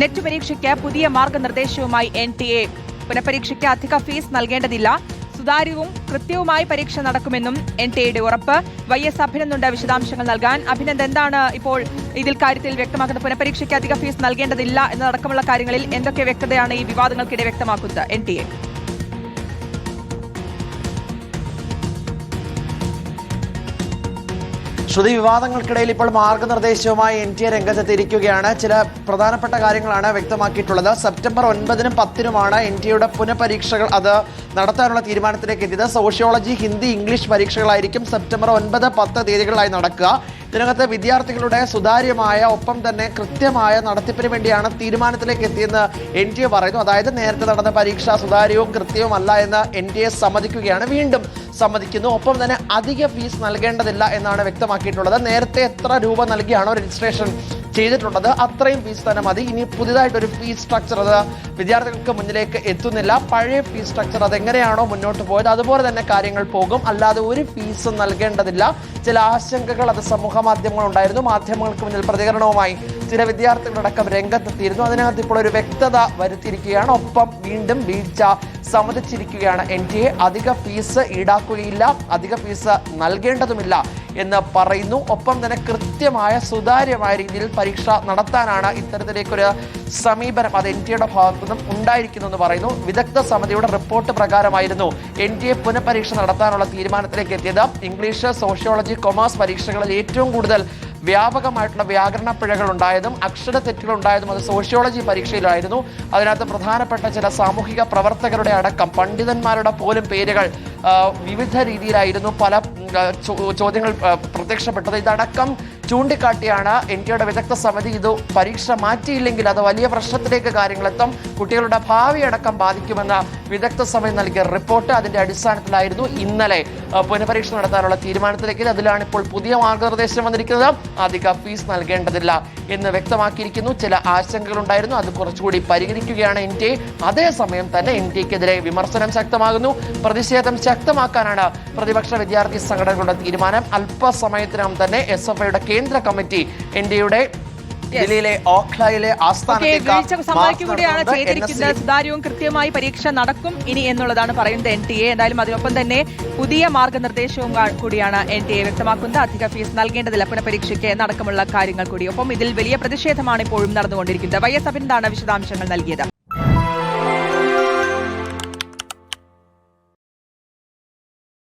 Net പരീക്ഷയ്ക്ക് പുതിയ മാർഗനിർദ്ദേശവുമായി NTA. പുനഃപരീക്ഷയ്ക്ക് അധിക ഫീസ് നൽകേണ്ടതില്ല. സുതാര്യവും കൃത്യവുമായി പരീക്ഷ നടക്കുമെന്നും NTAയുടെ ഉറപ്പ്. YS അഭിനന്ദുണ്ട് വിശദാംശങ്ങൾ നൽകാൻ. അഭിനന്ദ്, എന്താണ് ഇപ്പോൾ ഇതിൽ കാര്യത്തിൽ വ്യക്തമാക്കുന്നത്? പുനഃപരീക്ഷയ്ക്ക് അധിക ഫീസ് നൽകേണ്ടതില്ല എന്നതടക്കമുള്ള കാര്യങ്ങളിൽ എന്തൊക്കെ വ്യക്തതയാണ് ഈ വിവാദങ്ങൾക്കിടെ വ്യക്തമാക്കുന്നത് NTA? ശ്രുതി, വിവാദങ്ങൾക്കിടയിൽ ഇപ്പോൾ മാർഗനിർദ്ദേശവുമായി NTA രംഗത്തെത്തിയിരിക്കുകയാണ്. ചില പ്രധാനപ്പെട്ട കാര്യങ്ങളാണ് വ്യക്തമാക്കിയിട്ടുള്ളത്. സെപ്റ്റംബർ 9-നും 10-നുമാണ് NTAയുടെ പുനഃപരീക്ഷകൾ അത് നടത്താനുള്ള തീരുമാനത്തിലേക്ക് എത്തിയത്. സോഷ്യോളജി, ഹിന്ദി, ഇംഗ്ലീഷ് പരീക്ഷകളായിരിക്കും സെപ്റ്റംബർ 9, 10 തീയതികളായി നടക്കുക. ഇതിനകത്ത് വിദ്യാർത്ഥികളുടെ സുതാര്യമായ ഒപ്പം തന്നെ കൃത്യമായ നടത്തിപ്പിന് വേണ്ടിയാണ് തീരുമാനത്തിലേക്ക് എത്തിയെന്ന് NTA പറയുന്നു. അതായത് നേരത്തെ നടന്ന പരീക്ഷ സുതാര്യവും കൃത്യവുമല്ല എന്ന് NTA സമ്മതിക്കുകയാണ്, വീണ്ടും സമ്മതിക്കുന്നു. ഒപ്പം തന്നെ അധിക ഫീസ് നൽകേണ്ടതില്ല എന്നാണ് വ്യക്തമാക്കിയിട്ടുള്ളത്. നേരത്തെ എത്ര രൂപ നൽകിയാണോ രജിസ്ട്രേഷൻ ചെയ്തിട്ടുള്ളത് അത്രയും ഫീസ് തന്നെ മതി. ഇനി പുതിയതായിട്ടൊരു ഫീസ് സ്ട്രക്ചർ അത് വിദ്യാർത്ഥികൾക്ക് മുന്നിലേക്ക് എത്തുന്നില്ല. പഴയ ഫീസ് സ്ട്രക്ചർ അതെങ്ങനെയാണോ മുന്നോട്ട് പോയത് അതുപോലെ തന്നെ കാര്യങ്ങൾ പോകും. അല്ലാതെ ഒരു ഫീസ് നൽകേണ്ടതില്ല. ചില ആശങ്കകൾ അത് സമൂഹ മാധ്യമങ്ങളുണ്ടായിരുന്നു. മാധ്യമങ്ങൾക്ക് മുന്നിൽ പ്രതികരണവുമായി ചില വിദ്യാർത്ഥികളടക്കം രംഗത്തെത്തിയിരുന്നു. അതിനകത്ത് ഇപ്പോൾ ഒരു വ്യക്തത വരുത്തിയിരിക്കുകയാണ്. ഒപ്പം വീണ്ടും വീഴ്ച സമ്മതിച്ചിരിക്കുകയാണ് NTA. അധിക ഫീസ് ഈടാക്കുകയില്ല, അധിക ഫീസ് നൽകേണ്ടതുമില്ല എന്ന് പറയുന്നു. ഒപ്പം തന്നെ കൃത്യമായ സുതാര്യമായ രീതിയിൽ പരീക്ഷ നടത്താനാണ് ഇത്തരത്തിലേക്കൊരു സമീപനം അത് NTAയുടെ ഭാഗത്തു നിന്നും ഉണ്ടായിരിക്കുന്നു പറയുന്നു. വിദഗ്ധ സമിതിയുടെ റിപ്പോർട്ട് പ്രകാരമായിരുന്നു NTA പുനഃപരീക്ഷ നടത്താനുള്ള തീരുമാനത്തിലേക്ക് എത്തിയത്. ഇംഗ്ലീഷ്, സോഷ്യോളജി, കൊമേഴ്സ് പരീക്ഷകളിൽ ഏറ്റവും കൂടുതൽ വ്യാപകമായിട്ടുള്ള വ്യാകരണ പിഴകൾ ഉണ്ടായതും അക്ഷര തെറ്റുകൾ ഉണ്ടായതും അത് സോഷ്യോളജി പരീക്ഷയിലായിരുന്നു. അതിനകത്ത് പ്രധാനപ്പെട്ട ചില സാമൂഹിക പ്രവർത്തകരുടെ അടക്കം പണ്ഡിതന്മാരുടെ പോലും പേരുകൾ വിവിധ രീതിയിലായിരുന്നു പല ചോദ്യങ്ങൾ പ്രത്യക്ഷപ്പെട്ടത്. ഇതടക്കം ചൂണ്ടിക്കാട്ടിയാണ് NTAയുടെ വിദഗ്ധ സമിതി ഇത് പരീക്ഷ മാറ്റിയില്ലെങ്കിൽ അത് വലിയ പ്രശ്നത്തിലേക്ക് കാര്യങ്ങളെത്തും, കുട്ടികളുടെ ഭാവി അടക്കം ബാധിക്കുമെന്ന വിദഗ്ധ സമിതി നൽകിയ റിപ്പോർട്ട്. അതിന്റെ അടിസ്ഥാനത്തിലായിരുന്നു ഇന്നലെ പുനഃപരീക്ഷ നടത്താനുള്ള തീരുമാനത്തിലേക്ക്. അതിലാണ് ഇപ്പോൾ പുതിയ മാർഗനിർദ്ദേശം വന്നിരിക്കുന്നത്. അധിക ഫീസ് നൽകേണ്ടതില്ല എന്ന് വ്യക്തമാക്കിയിരിക്കുന്നു. ചില ആശങ്കകളുണ്ടായിരുന്നു, അത് കുറച്ചുകൂടി പരിഹരിക്കുകയാണ് NTA. അതേസമയം തന്നെ NTAക്കെതിരെ വിമർശനം ശക്തമാകുന്നു. പ്രതിഷേധം ശക്തമാക്കാനാണ് പ്രതിപക്ഷ വിദ്യാർത്ഥി സംഘടനകളുടെ തീരുമാനം. അല്പസമയത്തിനകം തന്നെ SFIയുടെ കേന്ദ്ര കമ്മിറ്റി NTAയുടെ ദില്ലിയിലെ ഓഖ്ലയിലെ ആസ്ഥാനത്തേക്ക് സുതാര്യവും കൃത്യമായി പരീക്ഷ നടക്കും ഇനി എന്നുള്ളതാണ് പറയുന്നത് NTA. എന്തായാലും അതിനൊപ്പം തന്നെ പുതിയ മാർഗനിർദ്ദേശവും കൂടിയാണ് NTA വ്യക്തമാക്കുന്നത്. അധിക ഫീസ് നൽകേണ്ടതില്ല പുനഃപരീക്ഷയ്ക്ക് എന്നടക്കമുള്ള കാര്യങ്ങൾ കൂടി. ഒപ്പം ഇതിൽ വലിയ പ്രതിഷേധമാണ് ഇപ്പോഴും നടന്നുകൊണ്ടിരിക്കുന്നത്. YS അഭിനന്ദാണ് വിശദാംശങ്ങൾ നൽകിയത്.